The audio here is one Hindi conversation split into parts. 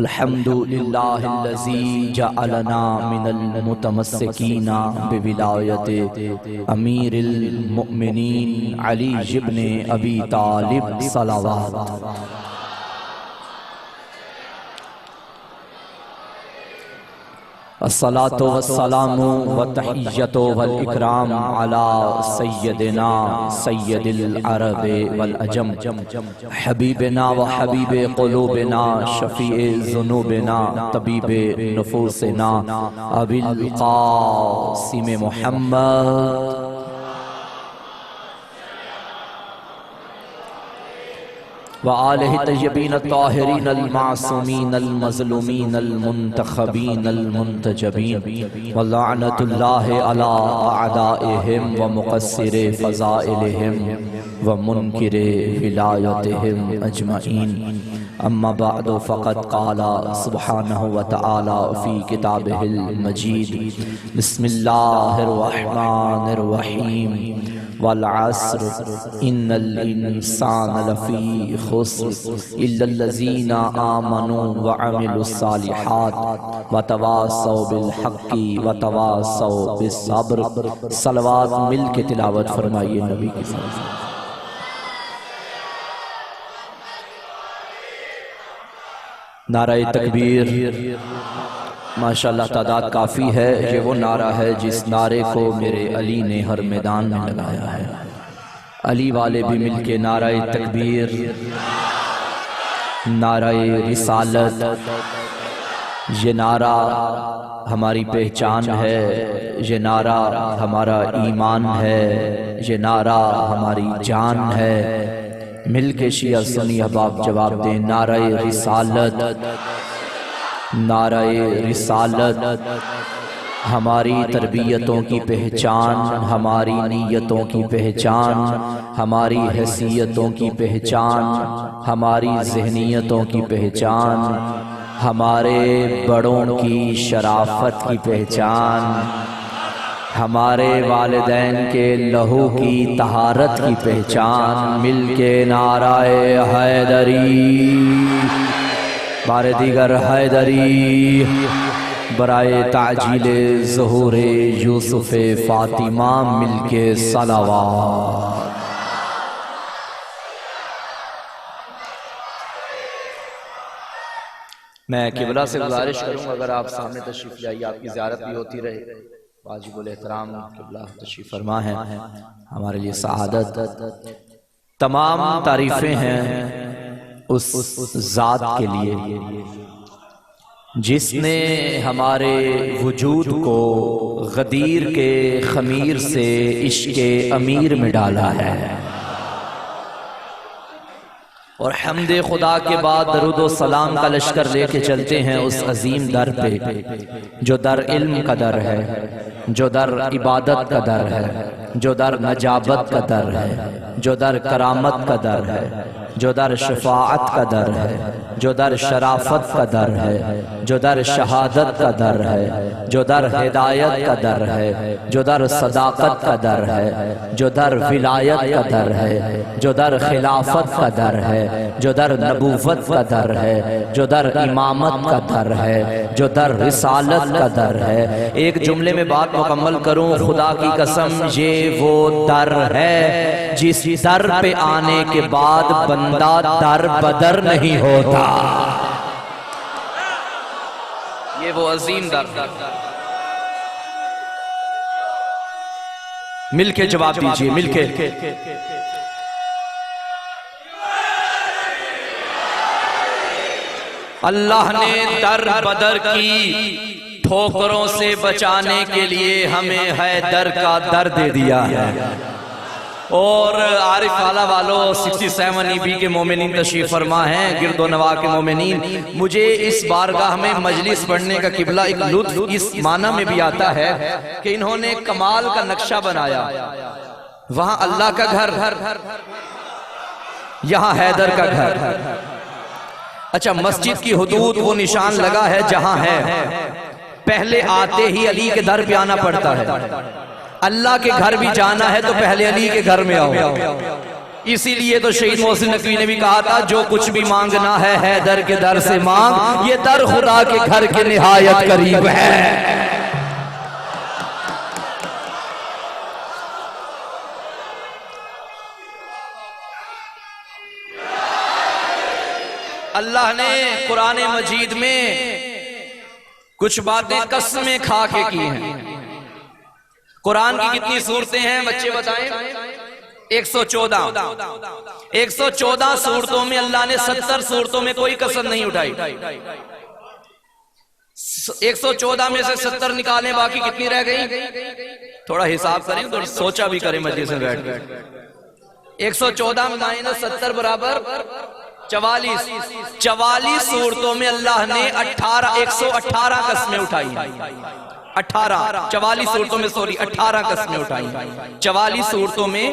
अल्हम्दुलिल्लाहिल्लज़ी जअलना मिनल मुतमस्सिकीना बिविलायति अमीरिल मुमिनीन अली इब्न अबी तालिब सलावत। अस्सलातु वस्सलामु व तहिय्यतु वल इकराम अला सय्यदिना सय्यदिल अरब वल अजम हबीबना व हबीबे क़ुलूबिना शफ़ीए ज़ुनूबिना तबीबे नुफूसिना अबिल क़ासिम मुहम्मद व आलिहि तय्यबीन ताहिरीन अल मासूमीन अल मज़लूमीन अल मुंतखबीन अल मुंतजबीन व लअनतुल्लाहि अला अअदाइहिम व मुक़स्सिरि फ़ज़ाइलिहिम व मुनकिरि विलायतिहिम अजमईन। अम्मा बअदु फ़क़द क़ाला सुब्हानहु व तआला फ़ी किताबिहिल मजीद बिस्मिल्लाहिर रहमानिर रहीम वल अस्र इन्नल इंसान लफ़ी खुस्र इल्लल्लज़ीना आमनू व अमिलुस्सालिहात व तवासौ बिल हक़्क़ि व तवासौ बिस्सब्र। सलवात मिल के तिलावत फरमाइए नबी की सल्लल्लाहु। नारे तकबीर। माशाअल्लाह तादाद काफ़ी है। ये वो नारा है जिस नारे को मेरे अली ने हर मैदान में लगाया है। अली वाले भी मिलके नाराए तकबीर, नाराए रिसालत, ये नारा हमारी पहचान है, ये नारा हमारा ईमान है, ये नारा हमारी जान है। मिलके शिया सुन्नी अहबाब जवाब दें नाराए रिसालत, नाराए रिसालत हमारी तरबियतों की पहचान, हमारी नीयतों की पहचान, हमारी हैसियतों की पहचान, हमारी ज़हनियतों की पहचान, हमारे बड़ों की शराफत की पहचान, हमारे वालिदैन के लहू की तहारत की पहचान। मिलके नाराए हैदरी, बारे दीगर हैदरी बराए ताजीले ज़ुहूरे यूसुफ़े फ़ातिमा मिलके सलावात। मैं किबला से गुजारिश करूँगा अगर आप सामने तशरीफ़ लाइए, आपकी ज़ियारत भी होती रहे। वाजिबुल एहतराम किबला तशरीफ़ फरमा है, हमारे लिए सआदत। तमाम तारीफ़ें हैं उस ज़ात के लिए जिसने हमारे वजूद को गदीर के खमीर से इश्क़े अमीर में डाला है। और हम्दे खुदा के बाद दरूद व सलाम का लश्कर लेके चलते हैं उस अजीम दर पे जो दर इल्म का दर है, जो दर इबादत का दर है, जो दर नजाबत का दर है, जो दर करामत का दर है, जो दर शफाअत का दर है, जो दर शराफत का दर है, जो दर शहादत का दर है, जो दर हिदायत का दर है, जो दर सदाकत का दर है, जो दर विलायत का दर है, जो दर खिलाफत का दर है, जो दर नबूवत का दर है, जो दर इमामत का दर है, जो दर रिसालत का दर है। एक जुमले में बात मुकम्मल करूं, खुदा की कसम ये वो दर है जिस दर पे आने के बाद बंदा दर बदर नहीं होता। ये वो अजीम दर। मिलके जवाब दीजिए, मिलके। अल्लाह ने दर बदर की ठोकरों से बचाने के लिए हमें हैदर का दर दे दिया है। और आरिफ आला वालों 67 ईबी के मोमिनीन तशरीफ फरमा हैं, गिरदो नवा के मोमिनीन। मुझे इस बारगाह में मजलिस पढ़ने का किबला एक लुत्फ इस माना में भी आता है कि इन्होंने कमाल का नक्शा बनाया। वहां अल्लाह का घर, यहां हैदर का घर। अच्छा, मस्जिद की हुदूद वो निशान लगा है जहां है। पहले आते ही अली के दर पे आना पड़ता है। अल्लाह के घर भी जाना है तो पहले अली के घर में आओ। इसीलिए तो शहीद मोहसिन नकवी ने भी कहा था, जो कुछ भी मांगना है हैदर के दर से मांग, ये दर खुदा के घर के निहायत करीब है। अल्लाह ने कुरान मजीद में कुछ बातें कसमें खा के की हैं। कुरान की कितनी सूरतें हैं बच्चे बताएं? 114। 114 सूरतों में अल्लाह ने 70 सूरतों में कोई कसम नहीं उठाई। 114 में से 70 निकालें, बाकी कितनी रह गई? थोड़ा हिसाब करें, थोड़ा सोचा भी करें मस्जिद में बैठ कर। 114 माइनस 70 बराबर 44। 44 सूरतों में अल्लाह ने 118 कसमें उठाई। 18 44 सूरतों में 18 कसमें उठाई 44 सूरतों में।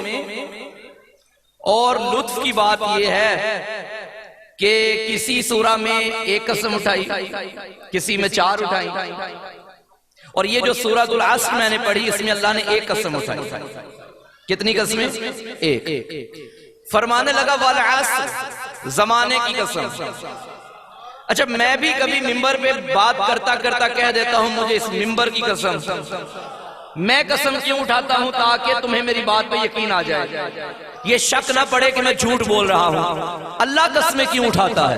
और लुत्फ की बात यह है कि किसी सूरा में एक कसम उठाई, किसी में 4 उठाई। और ये जो सूरतुल अस्र मैंने पढ़ी, इसमें अल्लाह ने एक कसम उठाई। कितनी कसमें? एक। फरमाने लगा वल अस्र, जमाने की कसम। अच्छा, मैं भी कभी मिंबर पे बात करता करता कह देता हूं मुझे इस मिंबर की कसम। मैं कसम क्यों उठाता हूं? ताकि तुम्हें मेरी बात पे यकीन आ जाए, ये शक ना पड़े कि मैं झूठ बोल रहा हूं। अल्लाह कसमें क्यों उठाता है?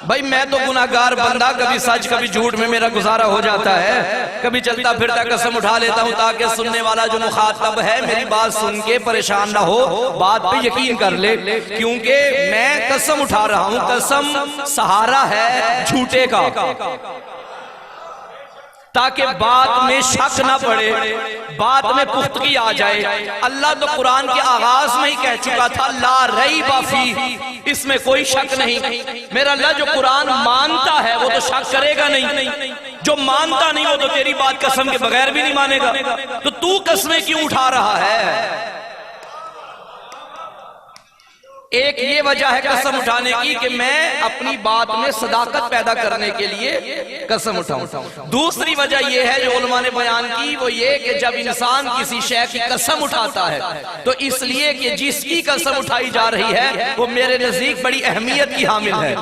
भाई मैं तो गुनाहगार बंदा, कभी सच कभी झूठ में मेरा गुजारा हो जाता है। कभी चलता फिरता कसम उठा लेता हूं ताकि सुनने वाला जो मुखातब है मेरी बात सुन के परेशान ना हो, बात पे यकीन कर ले। क्योंकि मैं कसम उठा रहा हूं, कसम सहारा है झूठे का, ताकि बात में शक ना पड़े, बात में पुख्तगी आ जाए। अल्लाह तो कुरान के आगाज में ही कह चुका था ला रैब फीह, इसमें कोई शक नहीं। मेरा अल्लाह जो कुरान मानता है वो तो शक करेगा नहीं, जो मानता नहीं वो तो तेरी बात कसम के बगैर भी नहीं मानेगा। तो तू कसमें क्यों उठा रहा है? एक ये वजह है कसम उठाने की कि मैं अपनी बात में सदाकत पैदा करने के लिए कसम उठाऊं। दूसरी वजह यह है जो उलमा ने बयान की, वो ये कि जब इंसान किसी शय की कसम उठाता है तो इसलिए कि जिसकी कसम उठाई जा रही है वो मेरे नजदीक बड़ी अहमियत की हामिल है।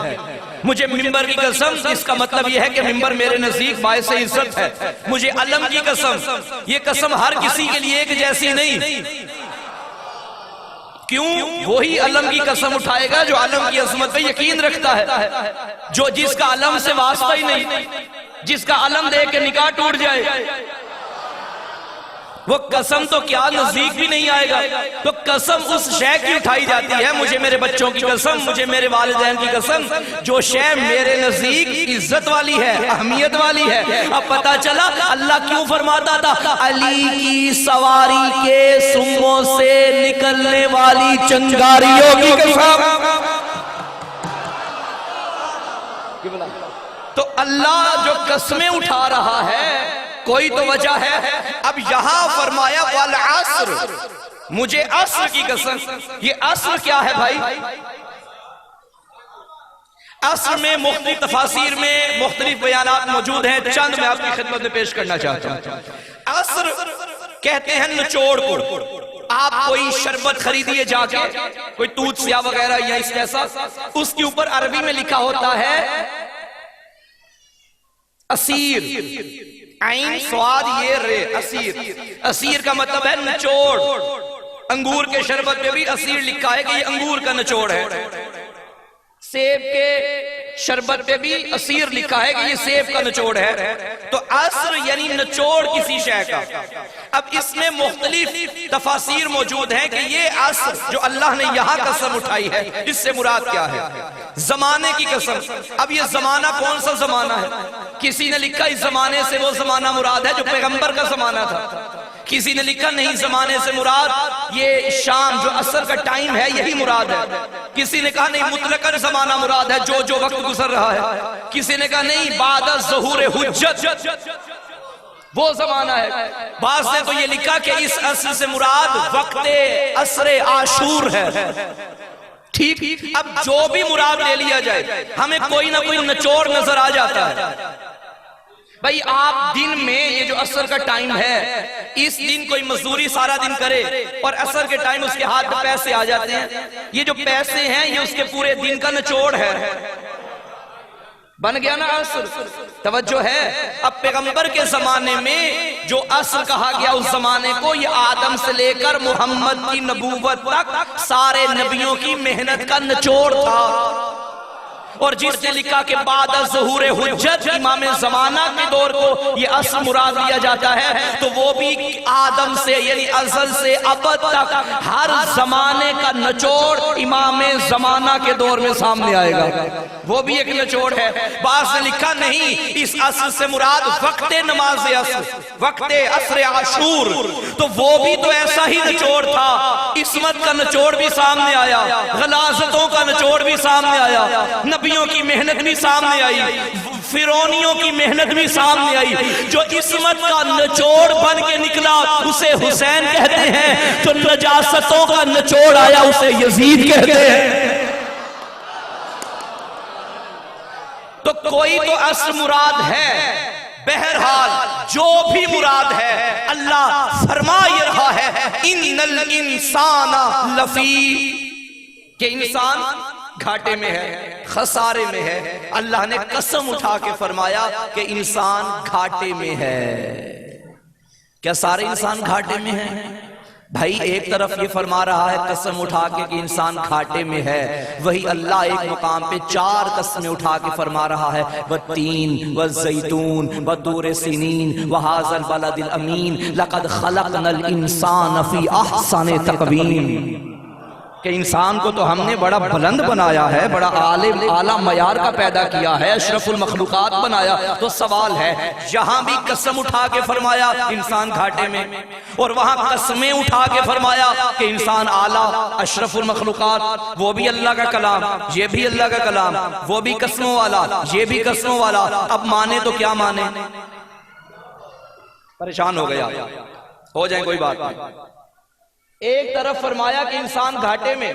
मुझे मिंबर की कसम, इसका मतलब यह है कि मिंबर मेरे नजदीक बायस इज्जत है। मुझे अलम की कसम, ये कसम हर किसी के लिए एक जैसी नहीं। क्यों? वही अलम की कसम उठाएगा जो अलम की अजमत पे यकीन रखता है, जो जिसका अलम से वास्ता ही नहीं, जिसका अलम देख के निकाह टूट जाए वो कसम तो क्या नजदीक भी नहीं आएगा। तो कसम उस शय की उठाई जाती है, मुझे मेरे बच्चों की कसम, मुझे मेरे वालिदैन की कसम, जो शय मेरे नजदीक इज्जत वाली है, अहमियत वाली है। अब पता चला अल्लाह क्यों फरमाता था अली की सवारी के सुम्मों से निकलने वाली चंगारियों की कसम। तो अल्लाह जो कसमें उठा रहा है कोई तो वजह है। अब यहां फरमाया वल अस्र, मुझे अस्र की कसम। ये अस्र क्या है भाई? अस्र में मुख्तलिफ तफासीर में मुख्तलिफ बयानात मौजूद हैं, चंद मैं आपकी खिदमत में पेश करना चाहता हूं। अस्र कहते हैं निचोड़ को। आप कोई शरबत खरीदिए जाके, कोई दूध सिया वगैरह या इस जैसा, उसके ऊपर अरबी में लिखा होता है असीर, आइन स्वाद ये रे, असीर। असीर का मतलब है निचोड़। अंगूर के शरबत पे भी असीर लिखा है कि ये अंगूर का निचोड़ है। सेब के शरबत पे भी असीर लिखा है कि ये सेब का निचोड़ है। तो अस्र यानी निचोड़ किसी शय का। अब इसमें मुख्तलिफ तफासीर मौजूद हैं कि ये अस्र जो अल्लाह ने यहां कसम उठाई है इससे मुराद क्या है? जमाने की कसम। अब ये जमाना कौन सा जमाना है? किसी ने लिखा इस जमाने से वो जमाना मुराद है जो पैगंबर का जमाना था। किसी ने लिखा नहीं, जमाने से मुराद ये शाम जो असर का टाइम है यही मुराद है। किसी ने कहा नहीं, मुतलकन जमाना मुराद है जो जो वक्त गुजर रहा है। किसी ने कहा नहीं, बाद ज़ुहूर हुज्जत वो जमाना है। बाज़ ने तो ये लिखा कि इस असर से मुराद वक्त असरे आशूर है। ठीक, अब जो भी मुराद ले लिया जाए हमें कोई ना कोई निचोड़ नजर आ जाता है। भाई आप दिन में ये जो असर का टाइम है, इस दिन कोई मजदूरी सारा दिन करे और असर के टाइम उसके हाथ में पैसे आ जाते हैं, ये जो पैसे हैं ये उसके पूरे दिन का निचोड़ है। बन गया ना असर। तवज्जो है, अब पैगंबर के जमाने में जो असर कहा गया उस जमाने को, ये आदम से लेकर मोहम्मद की नबूवत तक सारे नबियों की मेहनत का निचोड़ था। और जिसने लिखा कि बाद ज़ुहूर हुज्जत इमाम ज़माना के दौर को ये असर मुराद लिया जाता है, तो वो भी आदम से यानी अज़ल से अबद तक हर जमाने का निचोड़ इमाम ज़माना के दौर में सामने आएगा। वो भी एक निचोड़ है। बाज़ ने लिखा नहीं, इस असर से मुराद वक्त नमाज असर, वक्त असर आशूर, तो वो भी तो ऐसा ही निचोड़ था। इस्मत का निचोड़ भी सामने आया, गलाज़तों का निचोड़ भी सामने आया, नबियों की मेहनत भी सामने आई, फिरौनियों की मेहनत भी सामने आई। जो इस्मत का निचोड़ बन के निकला उसे हुसैन कहते हैं, जो नजासतों का निचोड़ आया उसे यजीद कहते हैं। तो कोई तो असर मुराद है। बहरहाल जो भी मुराद है, अल्लाह फरमा ये रहा है, इन्नल इंसाना लफी, कि इंसान घाटे में है, खसारे में है। अल्लाह ने कसम उठा के फरमाया कि इंसान घाटे में है। क्या सारे इंसान घाटे में हैं? भाई एक तरफ ये फरमा रहा है कसम उठा के कि इंसान घाटे में है, वही अल्लाह एक मुकाम पे 4 कसमें उठा के फरमा रहा है, वत्तीन वज़्ज़ैतून वतूर सीनीन वहाज़ल बलदिल अमीन लक़द ख़लक़नल इंसान फ़ी अहसनि तक़वीम। कि इंसान को तो हमने बड़ा बुलंद बनाया है, बड़ा आला मयार का पैदा किया है, अशरफुल मखलूकात बनाया। तो सवाल है, जहां भी कसम उठा के फरमाया इंसान घाटे में, और वहां कसमें उठा के फरमाया कि इंसान आला अशरफुल मखलूकात, वो भी अल्लाह का कलाम, ये भी अल्लाह का कलाम, वो भी कसमों वाला, ये भी कसमों वाला। अब माने तो क्या माने? परेशान हो गया, हो जाए कोई बात नहीं। एक तरफ फरमाया कि इंसान घाटे में,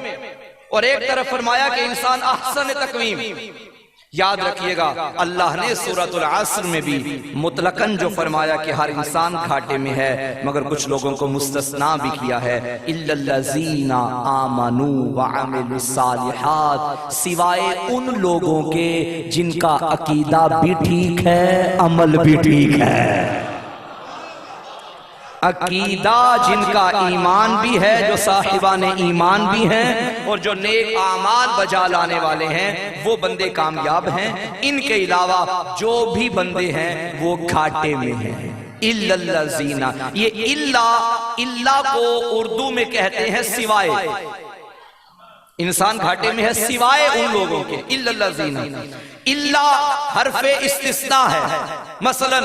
और एक तरफ फरमाया कि इंसान अहसन तकवीम। याद रखिएगा, अल्लाह ने सूरतुल अस्र में भी मुतलकन जो फरमाया कि हर इंसान घाटे में है, मगर कुछ लोगों को मुस्तस्ना भी किया है, इल्लल्लज़ीना आमनू व अमिलुस्सालिहात, सिवाय उन लोगों के जिनका अकीदा भी ठीक है, अमल भी ठीक है। अकीदा जिनका ईमान भी है, जो साहिबान ईमान भी हैं, और जो नेक आमाल बजा लाने वाले हैं, वो बंदे कामयाब हैं। इनके अलावा जो भी बंदे हैं वो घाटे में हैं। इल्लल्लज़ीना, ये इल्ला को उर्दू में कहते हैं सिवाय। इंसान घाटे में है सिवाय उन लोगों के। इल्लल्लज़ीना, इल्ला हरफे इस्तिस्ना है। मसलन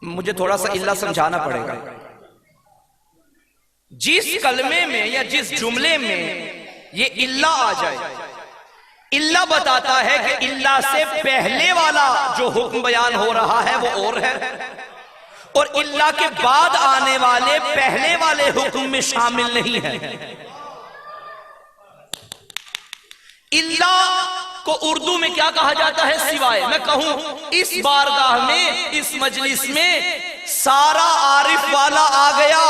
मुझे थोड़ा सा इल्ला समझाना पड़ेगा। जिस कलमे में या जिस जुमले में ये इल्ला आ जाए, इल्ला बताता है कि इल्ला से पहले वाला जो हुक्म बयान हो रहा है वो और है, और इल्ला के बाद आने वाले पहले वाले हुक्म में शामिल नहीं है। इल्ला को उर्दू में क्या कहा जाता है? सिवाय। मैं कहूं इस बारगाह में, इस मजलिस में सारा आरिफ वाला आ गया,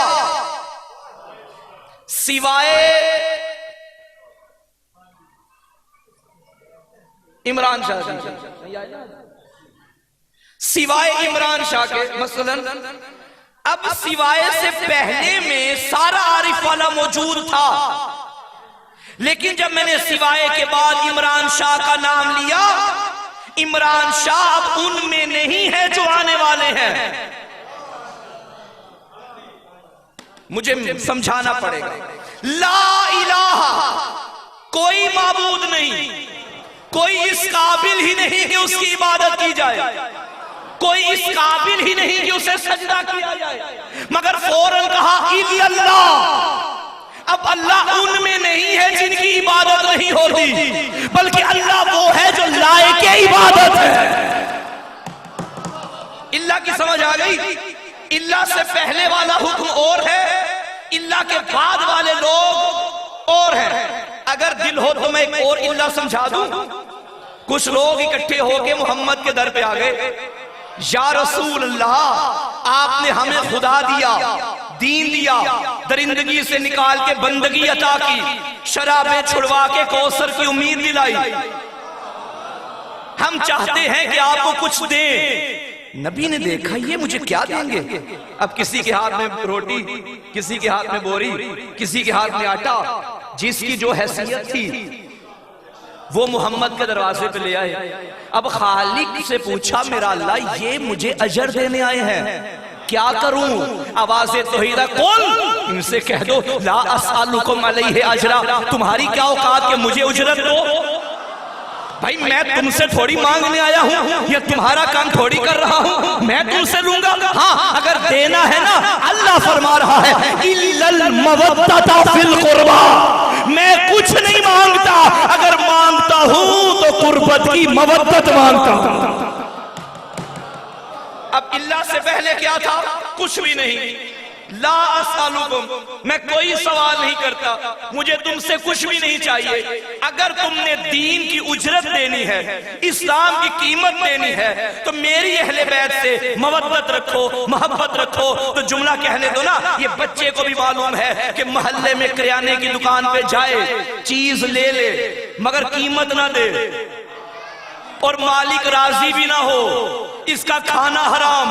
सिवाय इमरान शाह के, सिवाय इमरान शाह के मसलन। अब सिवाय से पहले में सारा आरिफ वाला मौजूद था, लेकिन जब मैंने सिवाय के बाद इमरान शाह का नाम लिया, इमरान शाह अब उनमें नहीं है जो आने वाले हैं। मुझे समझाना पड़ेगा। ला इलाहा, कोई माबूद नहीं, कोई इस काबिल ही नहीं कि उसकी इबादत की जाए, कोई इस काबिल ही नहीं कि उसे सजदा किया जाए, मगर फौरन कहा इल्लल्लाह। अब अल्लाह उनमें नहीं है जिनकी इबादत नहीं होती, बल्कि अल्लाह वो है जो लायक इबादत है। इल्ला की समझ आ गई? इल्ला से पहले वाला हुक्म और है, इल्ला के बाद वाले लोग और हैं। अगर दिल हो तो मैं एक और इल्ला समझा दूं, कुछ लोग इकट्ठे होके मोहम्मद के दर पे आ गए, या रसूल अल्लाह, आपने हमें खुदा दिया, दीन दिया, दरिंदगी से निकाल के बंदगी अता की, शराबें छुड़वा के कौसर की उम्मीद दिलाई, हम चाहते हैं कि आपको कुछ दें। नबी ने देखा ये मुझे क्या देंगे। अब किसी के हाथ में रोटी, किसी के हाथ में बोरी, किसी के हाथ में आटा, जिसकी जो हैसियत थी वो मोहम्मद के दरवाजे पे ले आए। अब खालिक से पूछा, मेरा अल्लाह ये मुझे अजर देने आए हैं, क्या करूं? आवाज़े तौहीद, कुल, इनसे कह दो ला असअलुकुम अलैहि अजरा, तुम्हारी क्या औकात के मुझे उजरत दो। भाई मैं तुमसे थोड़ी मांगने आया हूँ, ये तुम्हारा काम थोड़ी कर रहा हूँ, मैं तुमसे लूंगा। हाँ, अगर देना है ना, अल्लाह फरमा रहा है इल्लल मवद्दता फिल कुर्बा, मैं कुछ नहीं मांगता, अगर मांगता हूं तो कुर्बत की मवद्दत मांगता हूं। अब इल्ला से पहले क्या था? कुछ भी नहीं। ला असअलुकुम, मैं कोई सवाल नहीं करता, मुझे तुमसे कुछ भी नहीं चाहिए। अगर तुमने दीन की उजरत देनी है, इस्लाम की कीमत देनी है, तो मेरी अहले बैत से मवद्दत रखो, मोहब्बत रखो। तो जुमला कहने दो ना, ये बच्चे को भी मालूम है कि मोहल्ले में किराने की दुकान पे जाए, चीज ले ले, मगर कीमत ना दे, और मालिक राजी भी ना हो, इसका खाना हराम,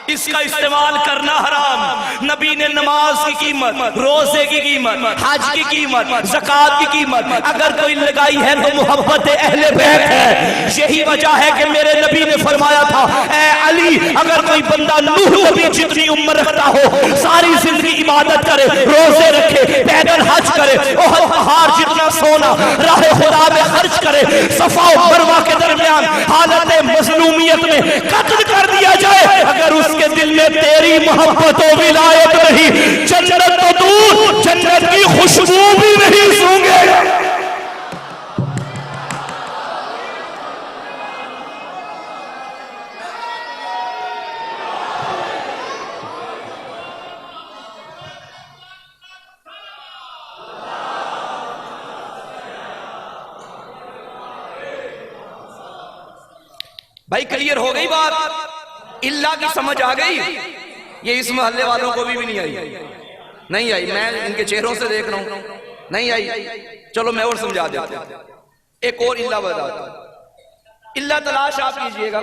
इसका इस्तेमाल करना हराम। नबी ने नमाज की कीमत, रोजे की कीमत, हज की कीमत, ज़कात की कीमत अगर कोई लगाई है तो मोहब्बत अहले बैत है। यही वजह है कि मेरे नबी ने फरमाया था, ऐ अली, अगर कोई बंदा नूह नबी जितनी उम्र रखता हो, सारी जिंदगी इबादत करे, रोजे रखे, पैदल हज करे, ओहद पहाड़ जितना सोना राह खुदा में खर्च करे, सफा और मरवा के दरमियान हालत मज़लूमियत में कत्ल कर दिया जाए, अगर उसके दिल में तेरी मोहब्बत और विलायत नहीं, जन्नत तो दूर, जन्नत की खुशबू भी नहीं सूंघे। भाई क्लियर हो गई बात? इल्ला की समझ आ गई? ये इस मोहल्ले वालों को भी नहीं आई, नहीं आई, मैं इनके चेहरों से देख रहा हूं, नहीं आई। चलो मैं और समझा देता हूं, एक और इल्ला बताता हूं। इल्ला तलाश आप कीजिएगा।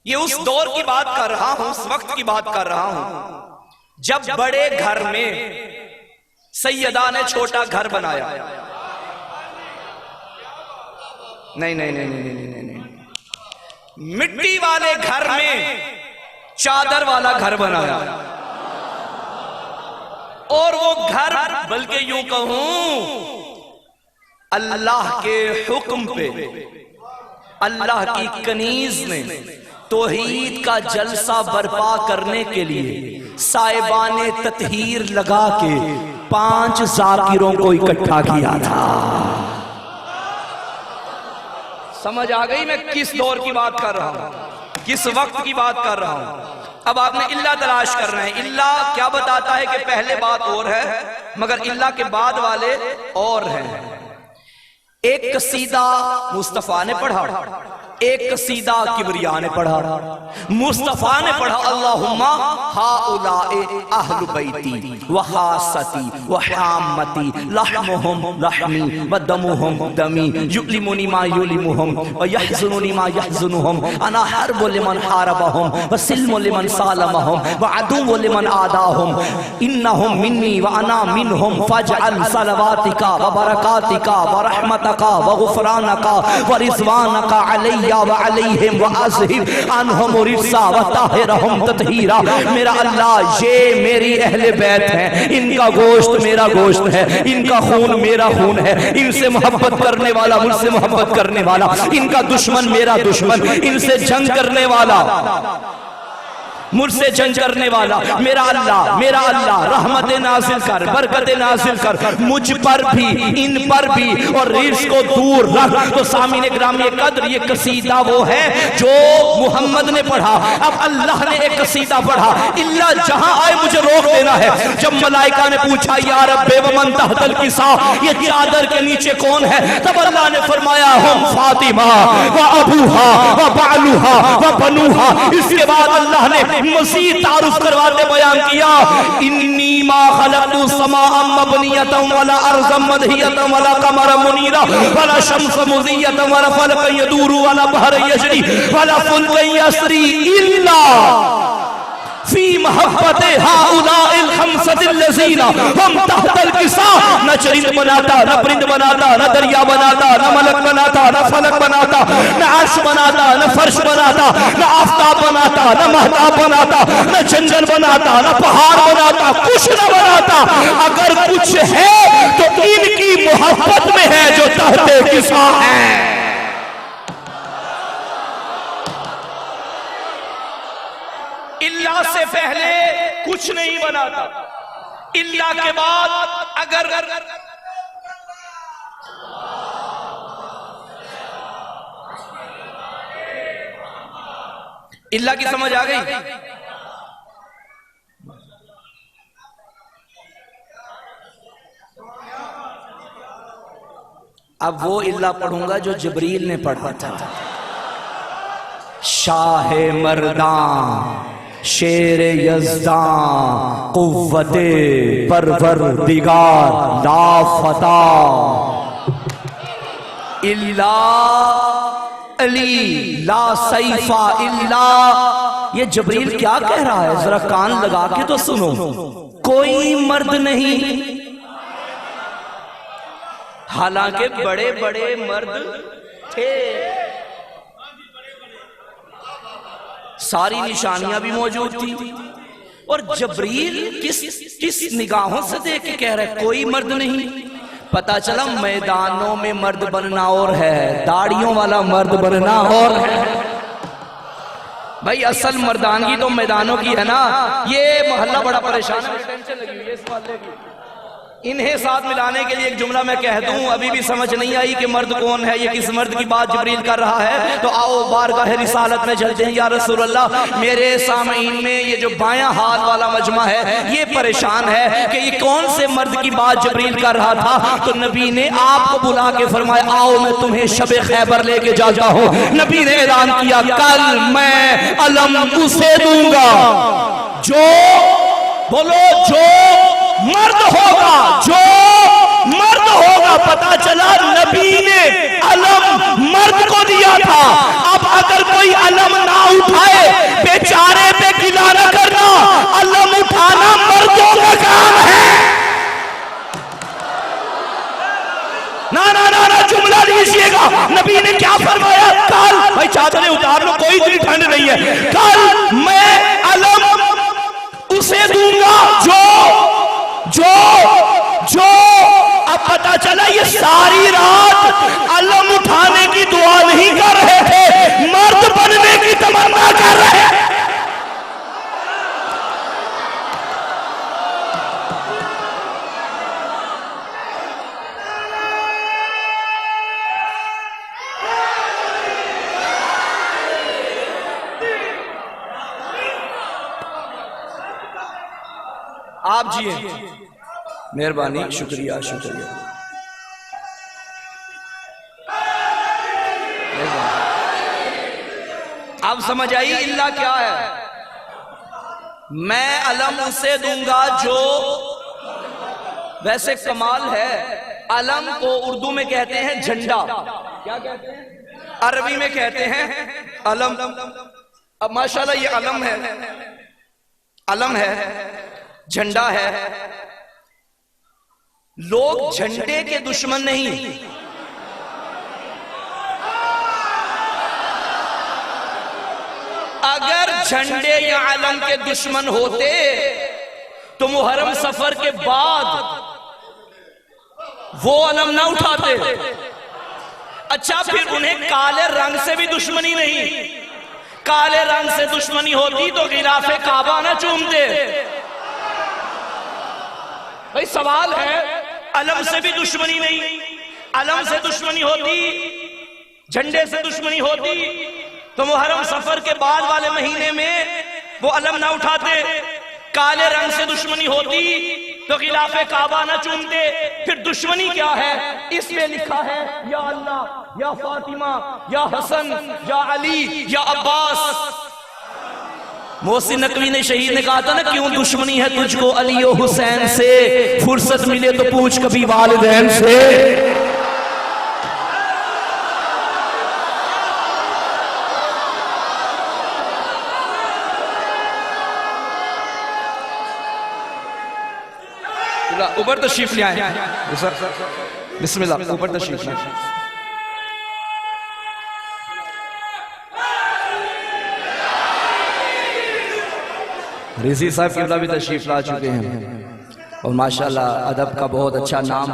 ये उस दौर की बात कर रहा हूं, उस वक्त की बात कर रहा हूं जब बड़े घर में सैयदा ने छोटा घर बनाया। नहीं नहीं नहीं नहीं नहीं नहीं, नहीं। मिट्टी वाले घर में चादर वाला घर बनाया, और वो घर, बल्कि यूं कहूं, अल्लाह के हुक्म पे, अल्लाह की कनीज ने तौहीद का जलसा बर्पा करने के लिए साहिबाने ततहीर लगा के 5 जाकिरों को इकट्ठा किया था। समझ आ गई मैं किस दौर की बात कर रहा हूं, किस वक्त की बात कर रहा हूं। अब आपने इल्ला तलाश करना है। इल्ला क्या बताता है कि पहले बात और है, मगर इल्ला के बाद वाले और हैं। एक कसीदा मुस्तफा ने पढ़ा, एक कसीदा किबरिया ने पढ़ा। मुस्तफा ने पढ़ा अल्लाहुम्मा हाउलाए अहलु बैती व खासती व हामती लहमुहुम लहमी व दमुहुम दमी युलिमुनी मा युलिमुहुम व यहज़ुनुनी मा यहज़ुनुहुम अना हर्बु लिमन हारबहुम व सिल्मु लिमन सालमहुम व अदुव्वु लिमन आदाहुम इन्नहुम मिन्नी व अना मिनहुम फजअल सलवातिका व बरकातिका व रहमतका व गुफरानका व रिज़वानका अलैहि व अलैहिम व अज़हिब अनहुम रिज़ा व ताहिरहुम ततहीरा। मेरा अल्लाह, ये मेरी अहले बैत हैं, इनका गोश्त मेरा गोश्त है, इनका खून मेरा खून है, इनसे मोहब्बत करने वाला मुझसे मोहब्बत करने वाला, इनका दुश्मन मेरा दुश्मन, इनसे जंग करने वाला मुझसे जंग करने वाला मेरा अल्लाह रहमत नाजिल कर, बरकत नाजिल कर मुझ पर भी, इन पर भी, और रीस को दूर रख। तो सामीने ग्रामी कद्र, ये कसीदा वो है जो मोहम्मद ने पढ़ा। अब अल्लाह ने एक कसीदा पढ़ा, इल्ला जहां आए मुझे रोक देना है। जब मलाइका ने पूछा या रब्बे वमन तहतल किसा, ये चादर के नीचे कौन है, तब अल्लाह ने फरमाया हम फातिमा व अबूहा व बालूहा व बनूहा। इसके बाद अल्लाह ने मज़ीद तारुफ करवाते बयान किया, इन्नी मा खलक़तु समाअम मबनियतम वला अर्ज़म मदहियतम वला कमरम मुनीरा वला शम्स मुज़ियतम वला फलक यदूरु वला बहर यजरी वला फुल्क यसरी इल्ला फी महब्बते हाउलाइल खमसतिल लज़ीना हम तहतल किसा। न चरिंद बनाता, न परिंद बनाता, न दरिया बनाता, न मलक बनाता, न फलक बनाता, न अर्श बनाता, न फर्श बनाता, न आफताब बनाता, न महताब बनाता, न जंगल बनाता, न पहाड़ बनाता, कुछ न बनाता। अगर कुछ है तो इनकी मोहब्बत में है जो तहते किसा है। इल्ला से पहले कुछ नहीं बना था, इल्ला के बाद अगर इल्ला की समझ आ गई। अब वो इल्ला पढ़ूंगा जो जिब्रील ने पढ़ा था। शाह मर्दां शेर यज़दां कुव्वते परवरदिगार लाफता इल्ला अली ला सैफा इल्ला। ये जिब्रील क्या कह रहा है, जरा कान लगा के तो सुनो। कोई मर्द नहीं, हालांकि बड़े बड़े मर्द थे, सारी निशानियां भी मौजूद थी। और जिब्रील किस निगाहों से देख के कह रहे कोई मर्द नहीं। पता चला मैदानों में मर्द बनना और है, दाढ़ियों वाला मर्द बनना और है। भाई असल मर्दानगी तो मैदानों की है ना। ये मोहल्ला बड़ा परेशान है, टेंशन लगी हुई है इस वाले की। इन्हें साथ मिलाने के लिए एक जुमला मैं कह दूं, अभी भी समझ नहीं आई कि मर्द कौन है, ये किस मर्द की बात जिब्रील कर रहा है। तो आओ बारगाह रिसालत में चलते हैं। या रसूल अल्लाह, मेरे सामईन में ये जो बायां हाथ वाला मजमा है ये परेशान है कि ये कौन से मर्द की बात जिब्रील कर रहा था। तो नबी ने आपको बुला के फरमाया, आओ मैं तुम्हें शबे खैबर लेके जाता हूँ। नबी ने ऐलान किया, कल मैं अलम उसे दूंगा जो, बोलो, जो मर्द होगा, जो मर्द होगा। पता चला नबी ने अलम मर्द को दिया था। अब अगर कोई अलम ना उठाए, बेचारे पे गिला न करना, अलम उठाना मर्दों का काम है। ना ना ना ना, जुमला लीजिएगा। नबी ने क्या फरमाया, कल भाई चादरें उतार लो, कोई इतनी ठंड नहीं है। कल मैं अलम उसे दूंगा जो जो जो। अब पता चला ये सारी रात अलम उठाने की दुआ नहीं कर रहे थे, मर्द बनने की तमन्ना कर रहे हैं। आप जी मेहरबानी, शुक्रिया शुक्रिया। अब समझ आई इल्ला क्या है। मैं अलम उसे दूंगा जो, वैसे कमाल है, अलम को उर्दू में कहते हैं झंडा, क्या कहते हैं, अरबी में कहते हैं अलम। अब माशाल्लाह ये अलम है, अलम है, झंडा है। लोग झंडे के दुश्मन नहीं, अगर झंडे या अलम के दुश्मन होते तो मुहर्रम सफर के बाद वो अलम ना उठाते। अच्छा, फिर उन्हें काले रंग से भी दुश्मनी नहीं, काले रंग से दुश्मनी होती तो गिलाफे काबा ना चूमते। भाई सवाल है, अलम से भी दुश्मनी नहीं, अलम से दुश्मनी होती, झंडे से दुश्मनी होती तो मुहर्रम सफर के बाद वाले महीने में वो अलम ना उठाते। काले रंग से दुश्मनी होती तो खिलाफे काबा ना चूमते। फिर दुश्मनी क्या है? इसमें लिखा है या अल्लाह, या फातिमा, या हसन, या अली, या अब्बास। मोहसिन नकवी ने शहीद ने कहा था ना, क्यों दुश्मनी है तुझको अली और हुसैन से, फुर्सत मिले तो पूछ कभी वालिदैन से। ऊपर तशरीफ ले आए, बिस्मिल्लाह, ऊपर तशरीफ ले आए। रिजी साहब किबला भी तशरीफ ला चुके हैं और माशाल्लाह अदब का बहुत अच्छा नाम।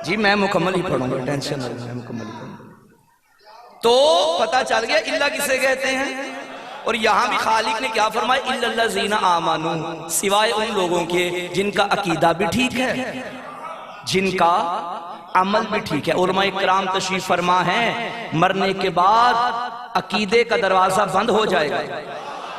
जी मैं मुकम्मल ही पढ़ूंगा, टेंशन नहीं, मैं मुकम्मल ही पढ़ूंगा। तो पता चल गया इल्ला किसे कहते हैं। और यहां भी खालिक ने क्या फरमाया, इल्लल्लज़ीना आमानू, सिवाय उन लोगों के जिनका अकीदा भी ठीक है, जिनका अमल भी ठीक है। उलमा इकराम तशरीफ फरमा है, मरने के बाद अकीदे का दरवाजा बंद हो जाएगा,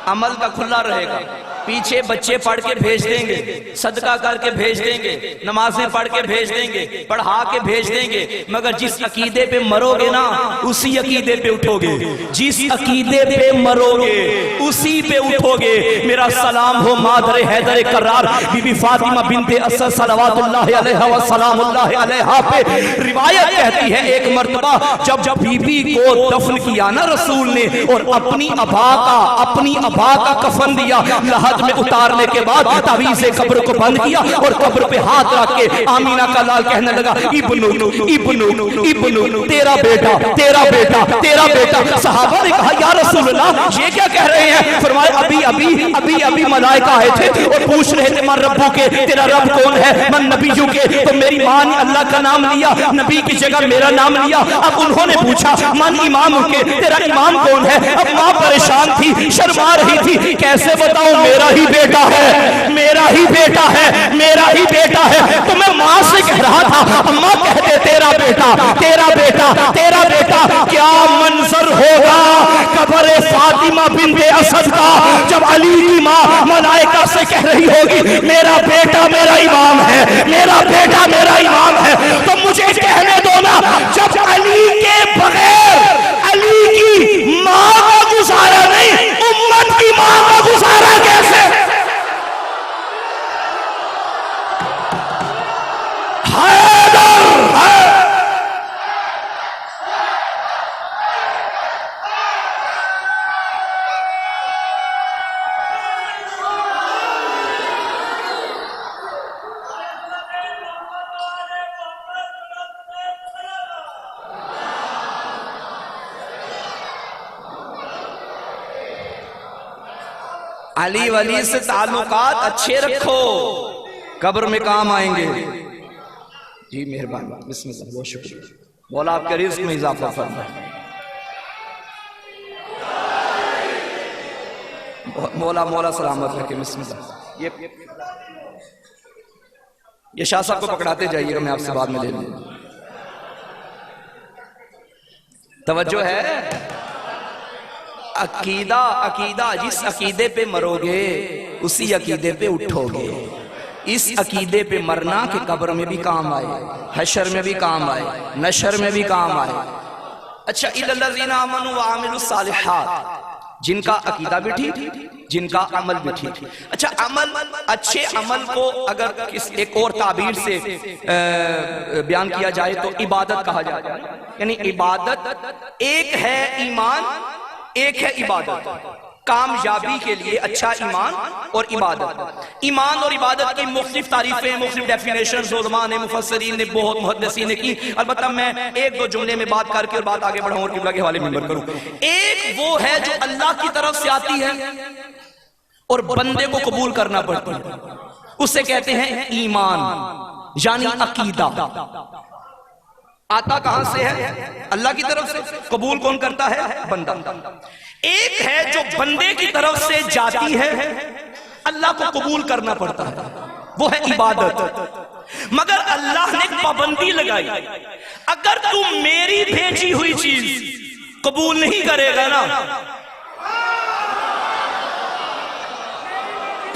अमल का खुला रहेगा। पीछे बच्चे पढ़ के भेज देंगे, सदका करके भेज देंगे, नमाजें पढ़ के भेज देंगे, पढ़ा के भेज देंगे, मगर जिस अकीदे पे मरोगे ना उसी अकीदे पे उठोगे, जिस अकीदे पे मरोगे उसी पे उठोगे। मेरा सलाम हो मादर हैदर करार बीबी फातिमा बिनते असद सलवातुल्लाह अलैहा व सलामुल्लाह अलैहा पे। रिवायत कहती है एक मर्तबा जब बीबी को दफन किया ना रसूल ने, और अपनी अबा का कफन दिया, लहद में उतारने के बाद तावीज़ से कब्र को बंद किया और कब्र पे हाथ रख के आमीना का लाल कहने लगा, इब्नू इब्नू इब्नू, तेरा बेटा तेरा बेटा तेरा बेटा। सहाबा ने कहा या रसूलल्लाह ये क्या कह रहे हैं? फरमाया अभी अभी अभी अभी मलाइका आए थे और पूछ रहे थे मन रब्बू के, तेरा रब कौन है, मन नबीयू के। तो मेरी मां ने अल्लाह का नाम लिया, नबी की जगह मेरा नाम लिया। अब उन्होंने पूछा मन इमाम के, तेरा इमाम कौन है? अब मां परेशान थी, शर्मा रही थी, कैसे बताऊं मेरा ही बेटा है, मेरा ही बेटा है, मेरा ही बेटा है। तो मैं मां से कह रहा था, अम्मा कहते तेरा बेटा तेरा बेटा तेरा बेटा। क्या मंजर होगा कब्र फातिमा बिनते असद का जब अली की मां मलाइका से कह रही होगी मेरा बेटा मेरा इमाम है, मेरा बेटा मेरा इमाम है। तो मुझे कहने दो ना, जब अली के बगैर अली की मां का गुजारा नहीं, उम्मत की मां का गुजारा कैसे? अली वली से ताल्लुकात अच्छे रखो, कब्र में काम आएंगे। जी मेहरबानी, बिस्मिल्लाह, बहुत शुक्रिया। मौला आपके रिज़्क़ में इजाफा फरमाए, मौला मौला सलामत रखे। बिस्मिल्लाह। ये शाह साहब को पकड़ाते जाइएगा, मैं आपसे बाद में ले लूंगा। तवज्जो है। अकीदा अकीदा, जिस अकीदे पे मरोगे उसी अकीदे पे उठोगे। इस अकीदे पे मरना कि कब्र में भी काम आए, हशर में भी काम आए, नशर में भी काम आए। अच्छा, इल्लल्लज़ीना आमनू व आमिलुस सालिहात, जिनका अकीदा भी ठीक, जिनका अमल भी ठीक। अच्छा, अमल, अच्छे अमल को अगर किस एक और ताबीर से बयान किया जाए तो इबादत कहा जाता है। यानी इबादत एक है ईमान, एक है इबादत। कामयाबी के लिए अच्छा ईमान और इबादत। ईमान और इबादत की मुख्तलिफ तारीफें, मुख्तलिफ डेफिनेशन उलमा ने, मुफस्सिरीन ने, बहुत मुहद्दिसीन ने की। अलबत्ता मैं एक दो जुमले में बात करके और बात आगे बढ़ाऊं और किबला के हवाले में करूं। एक वो है जो अल्लाह की तरफ से आती है और बंदे को कबूल करना पड़ता है, उसे कहते हैं ईमान, यानी अकीदा। आता कहां से है? अल्लाह की तरफ से। कबूल कौन करता है? बंदा। एक है जो बंदे की तरफ से जाती है, अल्लाह को कबूल करना पड़ता है, वो है इबादत। मगर अल्लाह ने पाबंदी लगाई, अगर तू मेरी भेजी हुई चीज कबूल नहीं करेगा ना,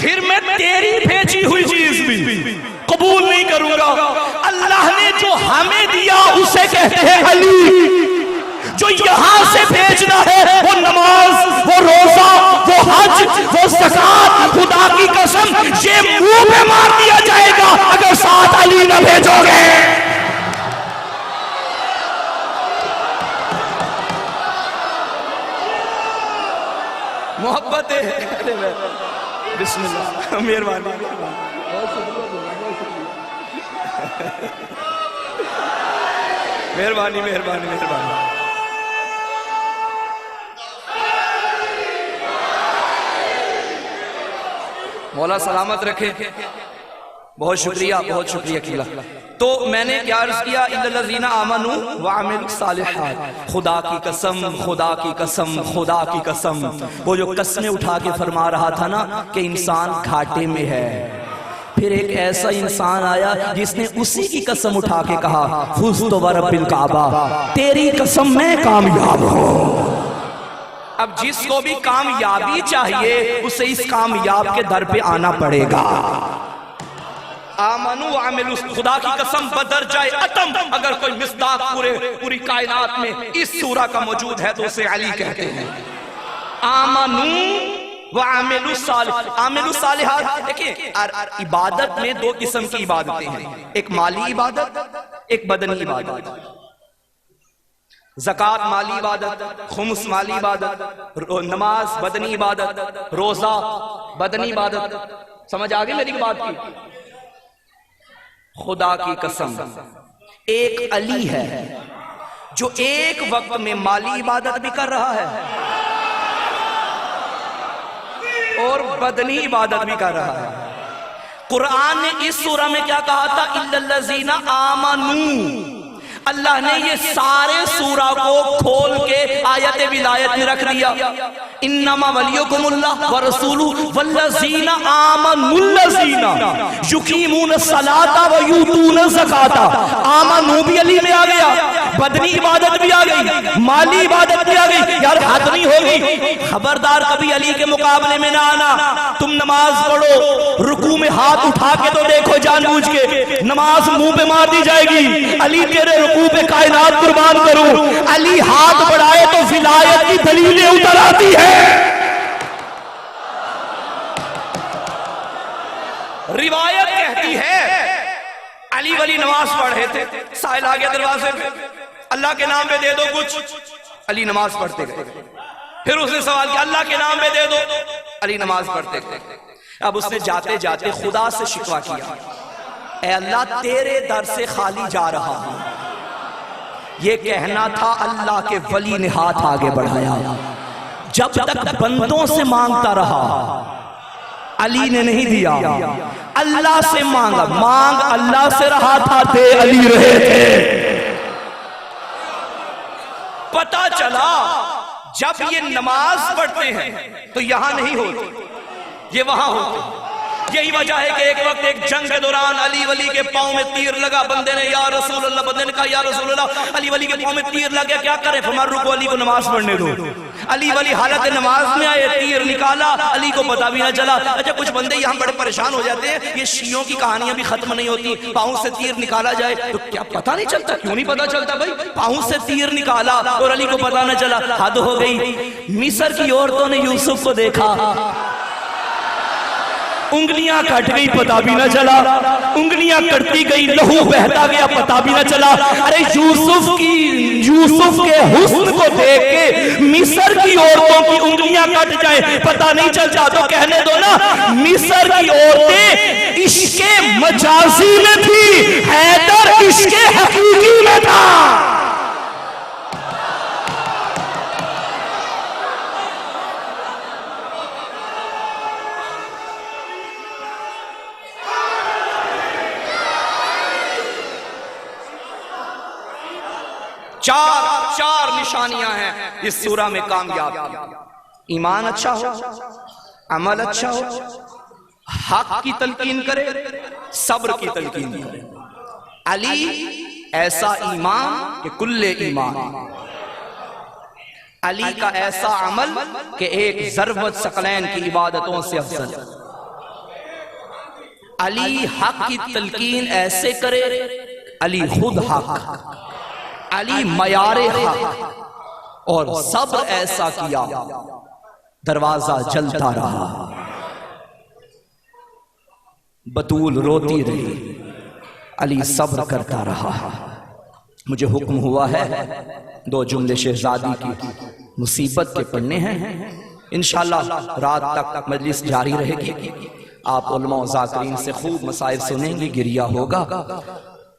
फिर मैं तेरी भेजी हुई चीज भी कबूल नहीं करूंगा। अल्लाह ने जो हमें दिया उसे कहते हैं अली। जो यहां से भेजना है वो नमाज, वो रोजा, वो हज, वो ज़कात, खुदा की कसम ये मुंह पे मार दिया जाएगा अगर साथ अली न भेजोगे। मोहब्बत है। बिस्मिल्लाह, मेहरबानी मेहरबानी मेहरबानी मेहरबानी। मौला सलामत रखे। बहुत शुक्रिया, बहुत शुक्रिया किया। तो मैंने क्या अर्ज किया, इल्लल्लज़ीना आमनू व अमिलुस सालिहात। खुदा की कसम, खुदा की कसम, खुदा की कसम, वो जो कसमें उठा के फरमा रहा था ना कि इंसान घाटे में है, फिर एक ऐसा इंसान आया जिसने उसी की कसम उठा के कहा फुज़्तु व रब्बिल काबा, तेरी कसम मैं कामयाब हूं। अब जिसको भी कामयाबी चाहिए उसे इस कामयाब के दर पे आना पड़ेगा। आमनु आमिलु, खुदा की कसम बदर जाए अतम, अगर कोई मिस्दाक पूरी कायनात में इस सूरा का मौजूद है तो उसे अली कहते हैं। आमनु व आमिलु सालिह, आमिलु सालिहात। देखिए इबादत में दो किस्म की इबादतें हैं, एक माली इबादत, एक बदनी इबादत। ज़कात माली इबादत, खुम्स माली इबादत, नमाज बदनी इबादत, रोजा बदनी इबादत। समझ आ गई मेरी बात की? खुदा की कसम एक अली है जो एक वक्त में माली इबादत भी कर रहा है और बदनी इबादत भी कर रहा है। कुरान ने इस सूरा में क्या कहा था, इल्लल्लज़ीना आमनू। अल्लाह ने ये सारे सूरा को खोल के आयत विलायत में रख दिया। इन्नमा वलियुकुमुल्लाह व रसूलुहु वल्लज़ीना आमनुल्लज़ीना युकीमून सलाता व यूतून ज़काता। आमनू भी अली में आ गया, बदनी इबादत भी आ गई, माली इबादत भी आ गई। यार हद नहीं होगी, खबरदार कभी अली के मुकाबले में ना आना। तुम नमाज पढ़ो, रुकू में हाथ उठा के तो देखो जानबूझ के, नमाज मुंह पे मार दी जाएगी। अली तेरे रुकू पे कायनात कुर्बान करूं, अली हाथ बढ़ाए तो विलायत की दलीलें उतर आती है। रिवायत कहती है अली वली नमाज पढ़ रहे थे, साहिल आ गया दरवाजे पे, अल्लाह के नाम पे दे दो कुछ, अली नमाज पढ़ते गए। फिर उसने सवाल किया अल्लाह के नाम पे दे दो, अली नमाज पढ़ते गए। अब उसने जाते जाते खुदा से शिकवा किया, ऐ अल्लाह तेरे दर से खाली जा रहा हूं। ये कहना था, अल्लाह के वली ने हाथ आगे बढ़ाया। जब तक बंदों से मांगता रहा अली ने नहीं दिया, अल्लाह से मांगा, मांग अल्लाह से रहा था, दे अली रहे थे। पता चला जब ये नमाज पढ़ते हैं तो यहां नहीं होती, ये वहां होते। यही वजह है कि एक वक्त एक जंग के दौरान अली वली के पांव में तीर लगा। बंदे ने या रसूल अल्लाह, बंदे ने कहा या रसूल अल्लाह, अली वली के पांव में तीर लग गया, क्या करें? फरमाया रुको, अली को नमाज पढ़ने दो। अली वली हालत नमाज में आए, तीर निकाला, अली को पता भी ना चला। अच्छा कुछ बंदे यहाँ बड़े परेशान हो जाते हैं, ये शियों की कहानियां भी खत्म नहीं होती। पांव से तीर निकाला जाए तो क्या पता नहीं चलता? क्यों नहीं पता चलता भाई? पांव से तीर निकाला और अली को पता न चला, हद हो गई। मिस्र की औरतों ने यूसुफ को देखा, उंगलियां कट गई, पता भी ना चला, उंगलियां कटती गई, लहू बहता गया, पता भी ना चला। अरे यूसुफ के हुस्न को देख के मिस्र की औरतों की उंगलियां कट जाए, पता नहीं चलता तो कहने दो ना, मिस्र की औरतें इश्के मजाजी में थी, हैदर इश्के हकीकी में था। चार निशानियां हैं इस सूरा में कामयाब की। ईमान अच्छा हो, अमल अच्छा हो, हक की तलकीन करे, सब्र की तलकीन करे। अली ऐसा ईमान कि कुल्ले ईमान, अली का ऐसा अमल कि एक ज़रबत सकलैन की इबादतों से अफजल। अली हक की तलकीन ऐसे करे, अली खुद हक, अली मयारे हक, और सब्र ऐसा किया दरवाजा जलता रहा। बतूल रोती रही, अली सब्र करता रहा। मुझे हुक्म हुआ है 2 जुमले शहजादी की मुसीबत के पढ़ने हैं। इंशाअल्लाह रात तक मजलिस जारी रहेगी। आप उलमा व ज़ाकिरीन से खूब मसाइल सुनेंगे, गिरिया होगा।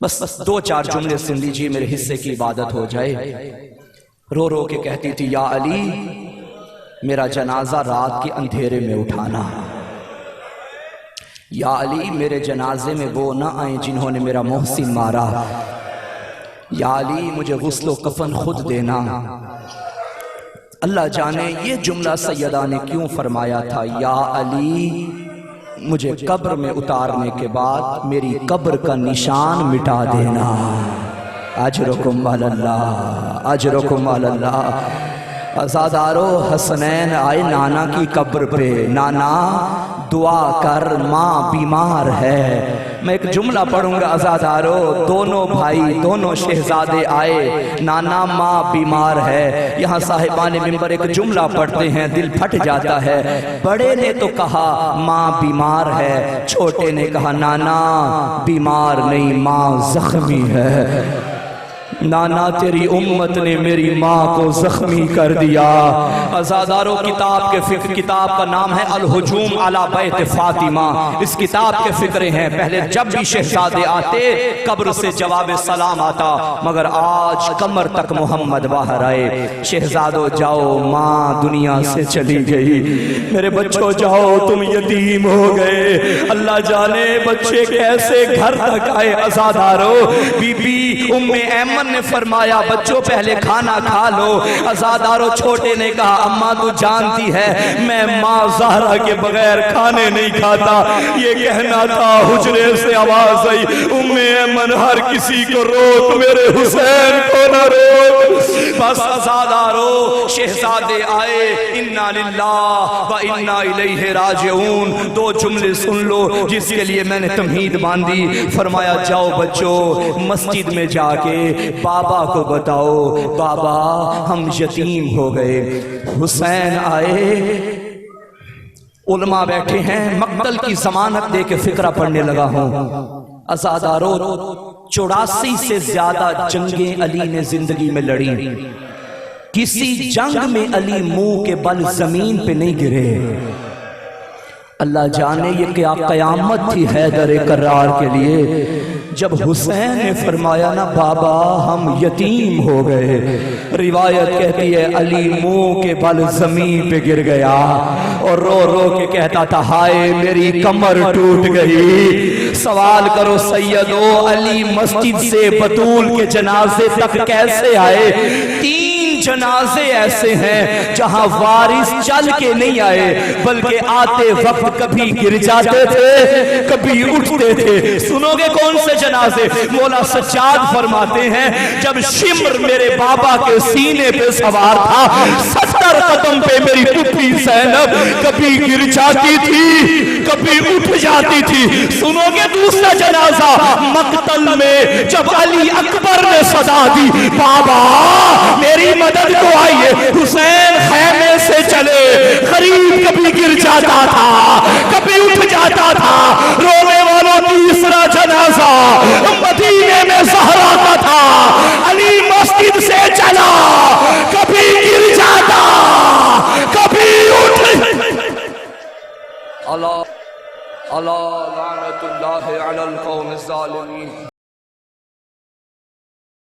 बस 2-4 जुमले सुन लीजिए, मेरे हिस्से की इबादत हो जाए। रो रो के कहती थी, या अली मेरा जनाजा रात के अंधेरे में उठाना। या अली मेरे जनाजे में वो ना आए जिन्होंने मेरा मोहसिन मारा। या अली मुझे गुस्लो कफन खुद देना। अल्लाह जाने ये जुमला सैयदा ने क्यों फरमाया था, या अली मुझे कब्र में उतारने के बाद मेरी कब्र का निशान मिटा देना। अजरुकुम अल्लाह, अजरुकुम अल्लाह। अज़ादारो हसनैन आए नाना की कब्र पे, नाना दुआ कर माँ बीमार है। मैं एक जुमला पढ़ूंगा अज़ादारो, दोनों भाई दोनों शहजादे आए, नाना माँ बीमार है। यहाँ साहिबान मिंबर एक जुमला पढ़ते हैं, दिल फट जाता है। बड़े ने तो कहा माँ बीमार है, छोटे ने कहा नाना बीमार नहीं, माँ जख्मी है। नाना तेरी उम्मत ने मेरी माँ को जख्मी कर दिया। अज़ादारो किताब का नाम है अल हुजूम अला बैत फातिमा। इस किताब के फिक्रे हैं, पहले जब भी शहजादे आते कब्र से जवाब सलाम आता, मगर आज कमर तक मोहम्मद बाहर आए। शहजादो जाओ, माँ दुनिया से चली गई। मेरे बच्चों जाओ, तुम यतीम हो गए। अल्लाह जाने बच्चे कैसे घर तक आए। अज़ादारो बीबी उम्मे ऐमन ने फरमाया बच्चों पहले खाना खा लो। अज़ादारो छोटे ने कहा अम्मा तू जानती है मैं माँ ज़हरा के बगैर खाने नहीं खाता। ये कहना था, हुजरे से आवाज आई, उम्मे ऐमन हर किसी को रोक, मेरे हुसैन को न रोक। बस अज़ादारो शहजादे आए, इन्ना लिल्लाह व इन्ना इलैहि राजिऊन। 2 जुमले सुन लो जिसके लिए मैंने तमहीद बांधी। फरमाया जाओ बच्चों मस्जिद में जाके बाबा को बताओ, बाबा हम यतीम हो गए। हुसैन आए, उलमा बैठे हैं, मक्तल की जमानत दे के फिक्रा पढ़ने लगा हूं। अज़ादारो 84 से ज्यादा जंगें अली ने जिंदगी में लड़ी। किसी जंग में अली मुंह के बल जमीन पे नहीं गिरे। अल्लाह जाने ये क्या कयामत थी हैदर करार के लिए, जब हुसैन ने फरमाया ना बाबा हम यतीम हो गए। रिवायत कहती है अली मुंह के बल जमीन पे गिर गया और रो रो के कहता था हाय मेरी कमर टूट गई। सवाल करो सैयदो, अली मस्जिद से बतूल के जनाजे तक कैसे आए? 3 जनाजे ऐसे हैं जहां वारिस चल के नहीं आए, बल्कि आते वक्त कभी गिर जाते थे, कभी उठते थे। सुनोगे कौन से जनाजे? मौला सज्जाद फरमाते हैं जब शिम्र मेरे बाबा के सीने पे सवार था, 70 कदम पे मेरी पुप्पी ज़ैनब कभी गिर जाती थी, कभी उठ जाती थी। सुनोगे दूसरा जनाजा मक्तल में जब अली अकबर ने सदा दी, बाबा मेरी मदद को आइए। हुसैन खैमे से चले, गरीब कभी गिर जाता था, कभी उठ जाता था। रोने वालों तीसरा जनाजा मदीने में ज़हरा का था, अली मस्जिद से चला, कभी गिर जाता, कभी उठ। अल्लाह अल्लाह लानतुल्लाहि अलल कौमिज़ ज़ालिमीन।